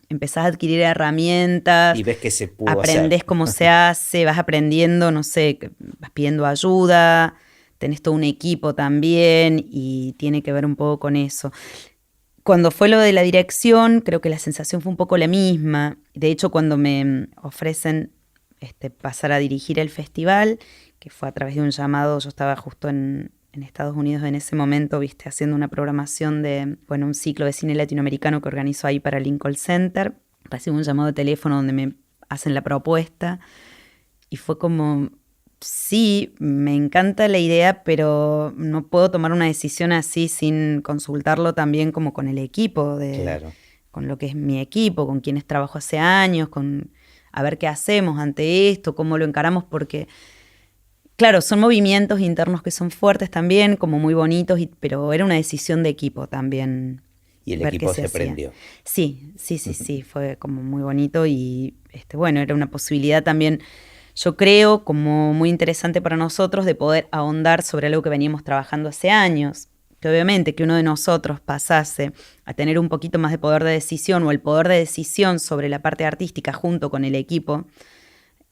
empezás a adquirir herramientas. Y ves que se pudo aprendés hacer. Cómo se hace, vas aprendiendo, no sé, vas pidiendo ayuda, tenés todo un equipo también y tiene que ver un poco con eso. Cuando fue lo de la dirección, creo que la sensación fue un poco la misma. De hecho, cuando me ofrecen pasar a dirigir el festival, que fue a través de un llamado, yo estaba justo en Estados Unidos en ese momento, haciendo una programación de, un ciclo de cine latinoamericano que organizó ahí para Lincoln Center. Recibo un llamado de teléfono donde me hacen la propuesta y fue como, sí, me encanta la idea, pero no puedo tomar una decisión así sin consultarlo también como con el equipo, Claro. Con lo que es mi equipo, con quienes trabajo hace años, a ver qué hacemos ante esto, cómo lo encaramos, porque claro, son movimientos internos que son fuertes también, como muy bonitos, pero era una decisión de equipo también. Y el equipo se prendió. Sí, fue como muy bonito y era una posibilidad también, yo creo, como muy interesante para nosotros de poder ahondar sobre algo que veníamos trabajando hace años. Que obviamente que uno de nosotros pasase a tener un poquito más de poder de decisión o el poder de decisión sobre la parte artística junto con el equipo,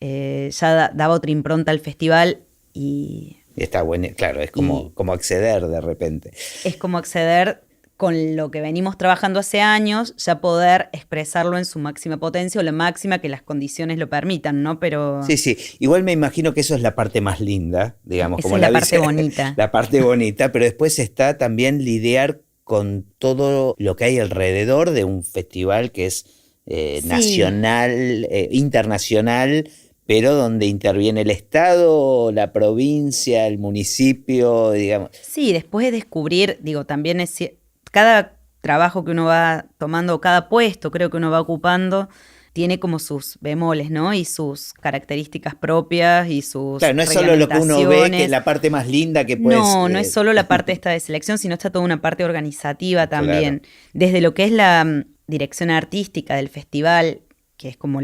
ya daba otra impronta al festival y Está bueno, claro, es como acceder de repente. Es como acceder con lo que venimos trabajando hace años, ya poder expresarlo en su máxima potencia o la máxima que las condiciones lo permitan, ¿no? Pero... Sí, igual me imagino que eso es la parte más linda, digamos, esa como es la parte bonita. La parte bonita, pero después está también lidiar con todo lo que hay alrededor de un festival que es nacional, internacional, pero donde interviene el Estado, la provincia, el municipio, digamos. Sí, después de descubrir, también es cada trabajo que uno va tomando, cada puesto creo que uno va ocupando, tiene como sus bemoles, ¿no? Y sus características propias y sus Claro, no es solo lo que uno ve, que es la parte más linda que puede ser. No es solo la parte esta de selección, sino está toda una parte organizativa también. Claro. Desde lo que es la dirección artística del festival, que es como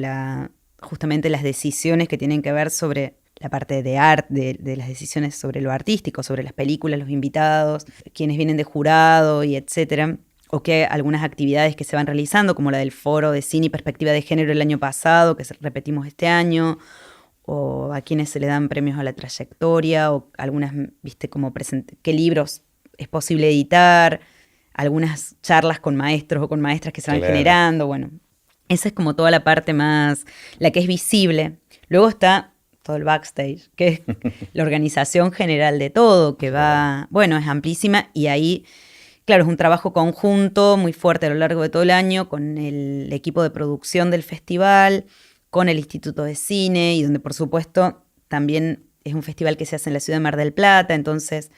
justamente las decisiones que tienen que ver sobre la parte de arte, de las decisiones sobre lo artístico, sobre las películas, los invitados, quienes vienen de jurado y etcétera, o que algunas actividades que se van realizando, como la del foro de cine y perspectiva de género el año pasado, que repetimos este año, o a quienes se le dan premios a la trayectoria, o algunas, viste, como qué libros es posible editar, algunas charlas con maestros o con maestras que se van generando, bueno, esa es como toda la parte más, la que es visible. Luego está todo el backstage, que es la organización general de todo, que va, bueno, es amplísima y ahí, claro, es un trabajo conjunto muy fuerte a lo largo de todo el año con el equipo de producción del festival, con el Instituto de Cine y donde por supuesto también es un festival que se hace en la ciudad de Mar del Plata, entonces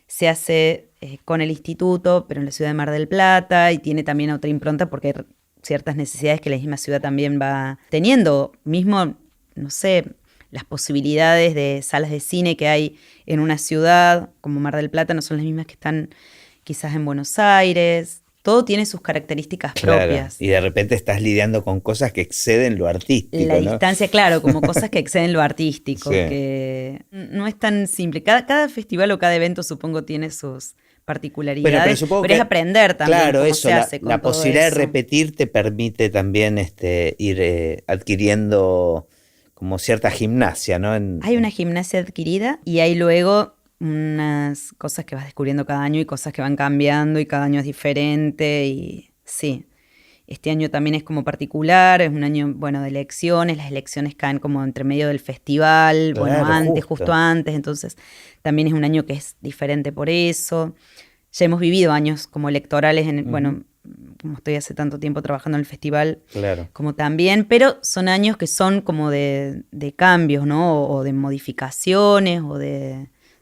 se hace con el instituto, pero en la ciudad de Mar del Plata y tiene también otra impronta porque hay ciertas necesidades que la misma ciudad también va teniendo, mismo, no sé, las posibilidades de salas de cine que hay en una ciudad como Mar del Plata no son las mismas que están quizás en Buenos Aires. Todo tiene sus características propias. Y de repente estás lidiando con cosas que exceden lo artístico, La distancia, claro, como cosas que exceden lo artístico, que no es tan simple. Cada festival o cada evento supongo tiene sus particularidades, pero es aprender también cómo eso, se hace con la todo posibilidad eso. de repetir te permite también ir adquiriendo como cierta gimnasia, ¿no? Hay una gimnasia adquirida y hay luego unas cosas que vas descubriendo cada año y cosas que van cambiando y cada año es diferente y sí. Este año también es como particular, es un año, bueno, de elecciones, las elecciones caen como entre medio del festival, claro, bueno, justo antes, entonces también es un año que es diferente por eso. Ya hemos vivido años como electorales, bueno, como estoy hace tanto tiempo trabajando en el festival, como también, pero son años que son como de cambios, ¿no? O de modificaciones,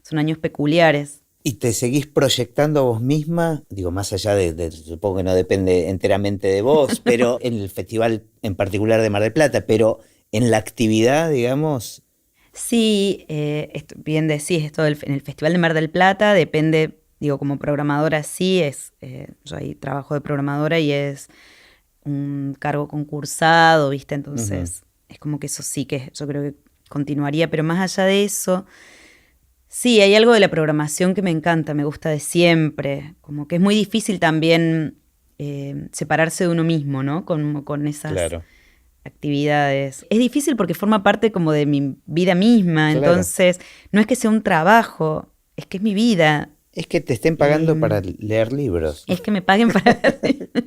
son años peculiares. ¿Y te seguís proyectando a vos misma? Digo, más allá supongo que no depende enteramente de vos, pero en el festival en particular de Mar del Plata, pero en la actividad, digamos. Sí, bien decís, esto en el Festival de Mar del Plata depende. Digo, como programadora sí, yo ahí trabajo de programadora y es un cargo concursado, ¿viste? Entonces, es como que eso sí que yo creo que continuaría, pero más allá de eso, sí, hay algo de la programación que me encanta, me gusta de siempre, como que es muy difícil también separarse de uno mismo, ¿no? Con esas actividades. Es difícil porque forma parte como de mi vida misma, entonces no es que sea un trabajo, es que es mi vida. Es que te estén pagando para leer libros. Es que me paguen para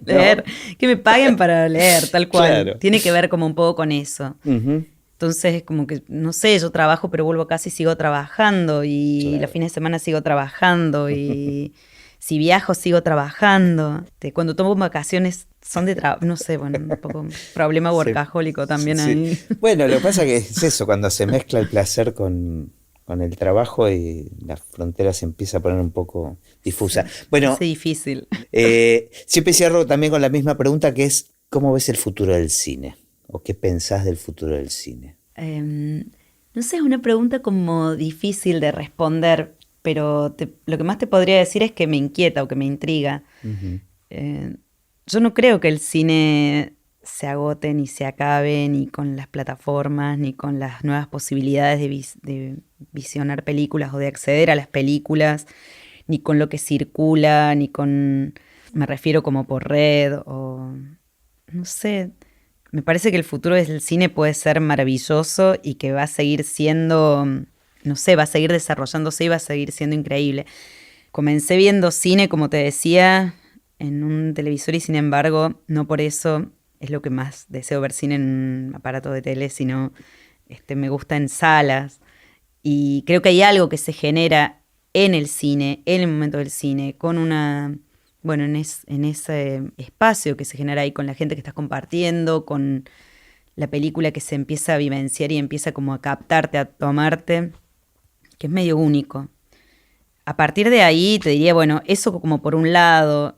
leer, ¿no? Que me paguen para leer, tal cual. Claro. Tiene que ver como un poco con eso. Entonces es como que, no sé, yo trabajo pero vuelvo a casa y sigo trabajando y los fines de semana sigo trabajando y si viajo sigo trabajando. Cuando tomo vacaciones son de trabajo, no sé, bueno, un poco problema workahólico también ahí. Bueno, lo que pasa que es eso, cuando se mezcla el placer con el trabajo y la frontera se empieza a poner un poco difusa. Bueno, es difícil. Siempre cierro también con la misma pregunta que es, ¿cómo ves el futuro del cine? ¿O qué pensás del futuro del cine? No sé, es una pregunta como difícil de responder, pero lo que más te podría decir es que me inquieta o que me intriga. Yo no creo que el cine se agote ni se acabe ni con las plataformas ni con las nuevas posibilidades de visionar películas o de acceder a las películas, ni con lo que circula, ni con, me refiero como por red o no sé, me parece que el futuro del cine puede ser maravilloso y que va a seguir siendo no sé, va a seguir desarrollándose y va a seguir siendo increíble. Comencé viendo cine, como te decía, en un televisor y sin embargo, no por eso es lo que más deseo ver cine en un aparato de tele, sino me gusta en salas. Y creo que hay algo que se genera en el cine, en el momento del cine, con una... Bueno, en ese espacio que se genera ahí con la gente que estás compartiendo, con la película que se empieza a vivenciar y empieza como a captarte, a tomarte, que es medio único. A partir de ahí te diría, bueno, eso como por un lado,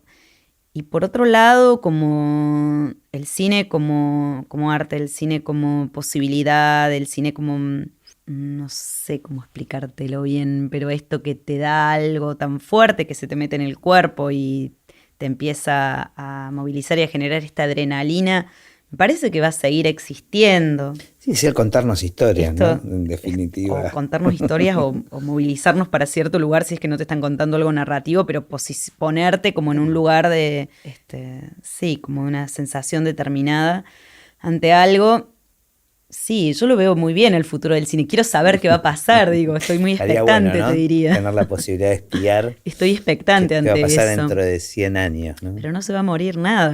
y por otro lado como el cine como arte, el cine como posibilidad, el cine como, no sé cómo explicártelo bien, pero esto que te da algo tan fuerte que se te mete en el cuerpo y te empieza a movilizar y a generar esta adrenalina, me parece que va a seguir existiendo. Sí, el contarnos historias, ¿no? En definitiva. O contarnos historias o movilizarnos para cierto lugar si es que no te están contando algo narrativo, pero ponerte como en un lugar de, sí, como una sensación determinada ante algo. Sí, yo lo veo muy bien el futuro del cine. Quiero saber qué va a pasar, digo, estoy muy expectante, bueno, ¿no? Te diría. Tener la posibilidad de espiar. Estoy expectante ante eso. ¿Qué va a pasar dentro de 100 años? ¿No? Pero no se va a morir nada.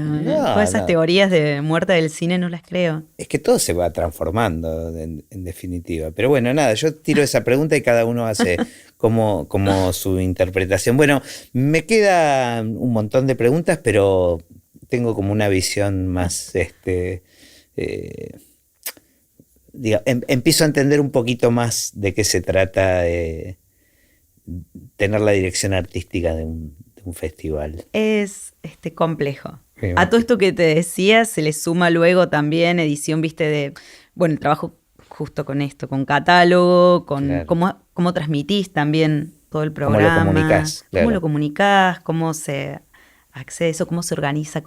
Todas esas teorías de muerte del cine no las creo. Es que todo se va transformando, en definitiva. Pero bueno, nada, yo tiro esa pregunta y cada uno hace como su interpretación. Bueno, me quedan un montón de preguntas, pero tengo como una visión más... empiezo a entender un poquito más de qué se trata tener la dirección artística de un festival. Es complejo. A todo esto que te decía se le suma luego también edición, viste, el trabajo justo con esto, con catálogo, con claro. cómo transmitís también todo el programa. Cómo lo comunicás. Claro. Cómo lo comunicás, cómo se accede a eso, cómo se organiza,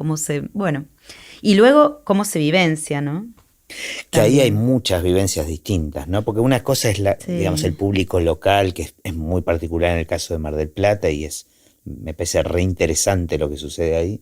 y luego cómo se vivencia, ¿no? Que ahí hay muchas vivencias distintas, ¿no? Porque una cosa es digamos, el público local, que es muy particular en el caso de Mar del Plata, y me parece re interesante lo que sucede ahí.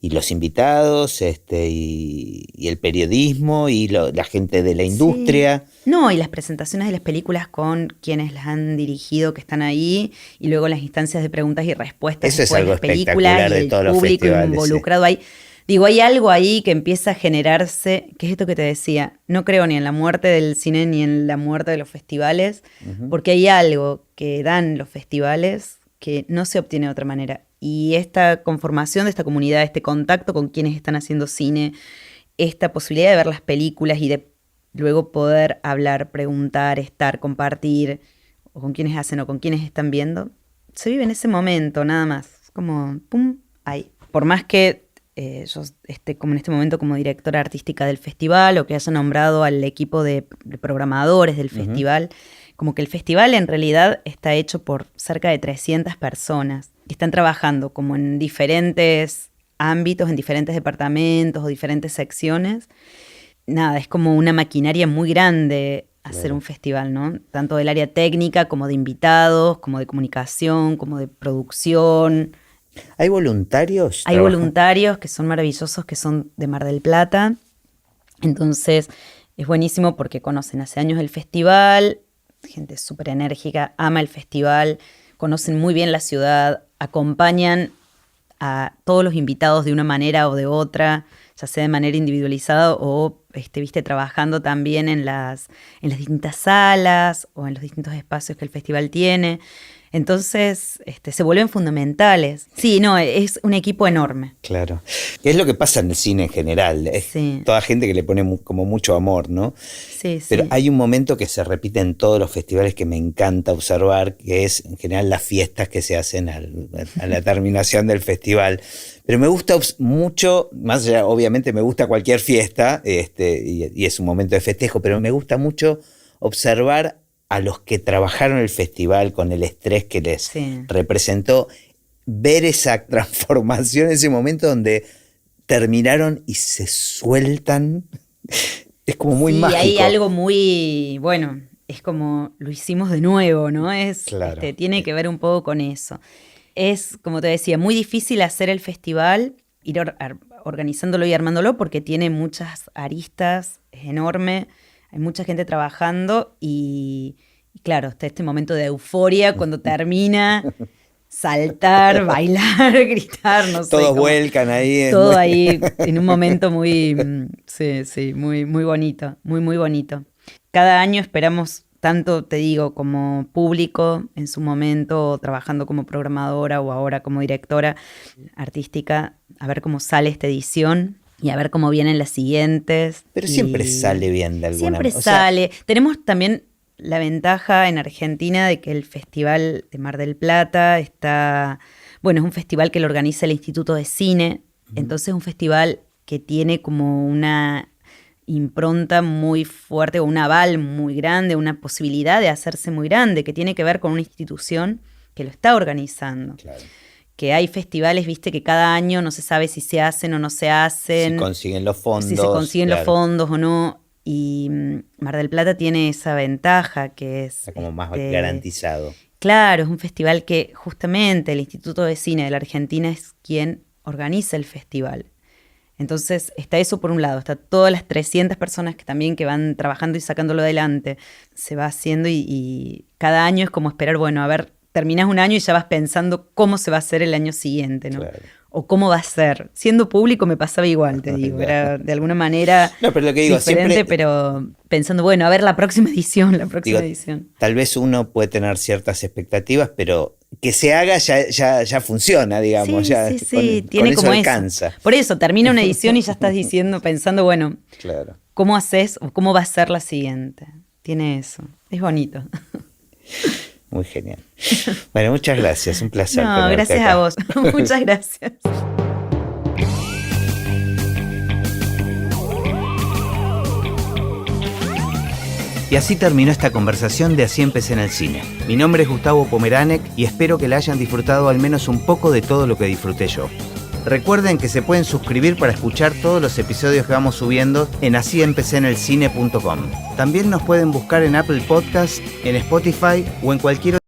Y los invitados, y el periodismo, y la gente de la industria. Sí. No, y las presentaciones de las películas con quienes las han dirigido, que están ahí, y luego las instancias de preguntas y respuestas. Eso es algo espectacular de todos los festivales. El público involucrado ahí. Digo, hay algo ahí que empieza a generarse, que es esto que te decía, no creo ni en la muerte del cine ni en la muerte de los festivales, porque hay algo que dan los festivales que no se obtiene de otra manera. Y esta conformación de esta comunidad, este contacto con quienes están haciendo cine, esta posibilidad de ver las películas y de luego poder hablar, preguntar, estar, compartir, o con quienes hacen o con quienes están viendo, se vive en ese momento, nada más. Es como, pum, ahí. Por más que yo esté como en este momento como directora artística del festival o que haya nombrado al equipo de programadores del festival, como que el festival en realidad está hecho por cerca de 300 personas que están trabajando como en diferentes ámbitos, en diferentes departamentos o diferentes secciones. Nada, es como una maquinaria muy grande hacer un festival, ¿no? Tanto del área técnica como de invitados, como de comunicación, como de producción. ¿Hay voluntarios? Hay voluntarios que son maravillosos, que son de Mar del Plata. Entonces es buenísimo porque conocen hace años el festival, gente súper enérgica, ama el festival, conocen muy bien la ciudad, acompañan a todos los invitados de una manera o de otra, ya sea de manera individualizada o trabajando también en las distintas salas o en los distintos espacios que el festival tiene. Entonces, se vuelven fundamentales. Sí, no, es un equipo enorme. Claro. Es lo que pasa en el cine en general. Es toda gente que le pone como mucho amor, ¿no? Sí, sí. Pero hay un momento que se repite en todos los festivales que me encanta observar, que es en general las fiestas que se hacen a la terminación del festival. Pero me gusta mucho, más allá, obviamente me gusta cualquier fiesta, y es un momento de festejo, pero me gusta mucho observar a los que trabajaron el festival con el estrés que les representó, ver esa transformación, ese momento donde terminaron y se sueltan, es como muy mágico. Y hay algo muy, es como lo hicimos de nuevo, ¿no? Claro. Tiene que ver un poco con eso. Es, como te decía, muy difícil hacer el festival, ir organizándolo y armándolo porque tiene muchas aristas, es enorme. Hay mucha gente trabajando y Y claro, está este momento de euforia cuando termina, saltar, bailar, gritar, no sé. Todos vuelcan ahí. Todo ahí en un momento muy, muy bonito, muy bonito. Cada año esperamos, tanto te digo, como público en su momento, trabajando como programadora o ahora como directora artística, a ver cómo sale esta edición y a ver cómo vienen las siguientes. Pero siempre sale bien de alguna manera. Siempre sale. Tenemos también la ventaja en Argentina de que el Festival de Mar del Plata está, bueno, es un festival que lo organiza el Instituto de Cine, entonces es un festival que tiene como una impronta muy fuerte o un aval muy grande, una posibilidad de hacerse muy grande, que tiene que ver con una institución que lo está organizando. Claro. Que hay festivales, viste, que cada año no se sabe si se hacen o no se hacen. Si consiguen los fondos. Si se consiguen los fondos o no. Y Mar del Plata tiene esa ventaja que es... Está como más garantizado. Claro, es un festival que justamente el Instituto de Cine de la Argentina es quien organiza el festival. Entonces está eso por un lado, está todas las 300 personas que van trabajando y sacándolo adelante. Se va haciendo y cada año es como esperar, bueno, a ver, terminás un año y ya vas pensando cómo se va a hacer el año siguiente, ¿no? Claro. O cómo va a ser. Siendo público me pasaba igual, te digo. Era de alguna manera pero lo que digo, diferente, siempre, pero pensando, bueno, a ver la próxima edición, edición. Tal vez uno puede tener ciertas expectativas, pero que se haga ya funciona, digamos. Sí, ya sí, con tiene eso como alcanza. Eso. Por eso, termina una edición y ya estás pensando, bueno, claro. ¿Cómo haces o cómo va a ser la siguiente? Tiene eso. Es bonito. Muy genial. Bueno, muchas gracias, un placer. No, gracias acá. a vos. Muchas gracias. Y así terminó esta conversación de Así empecé en el cine. Mi nombre es Gustavo Pomeranek y espero que la hayan disfrutado al menos un poco de todo lo que disfruté yo. Recuerden que se pueden suscribir para escuchar todos los episodios que vamos subiendo en asíempecéenelcine.com. También nos pueden buscar en Apple Podcasts, en Spotify o en cualquier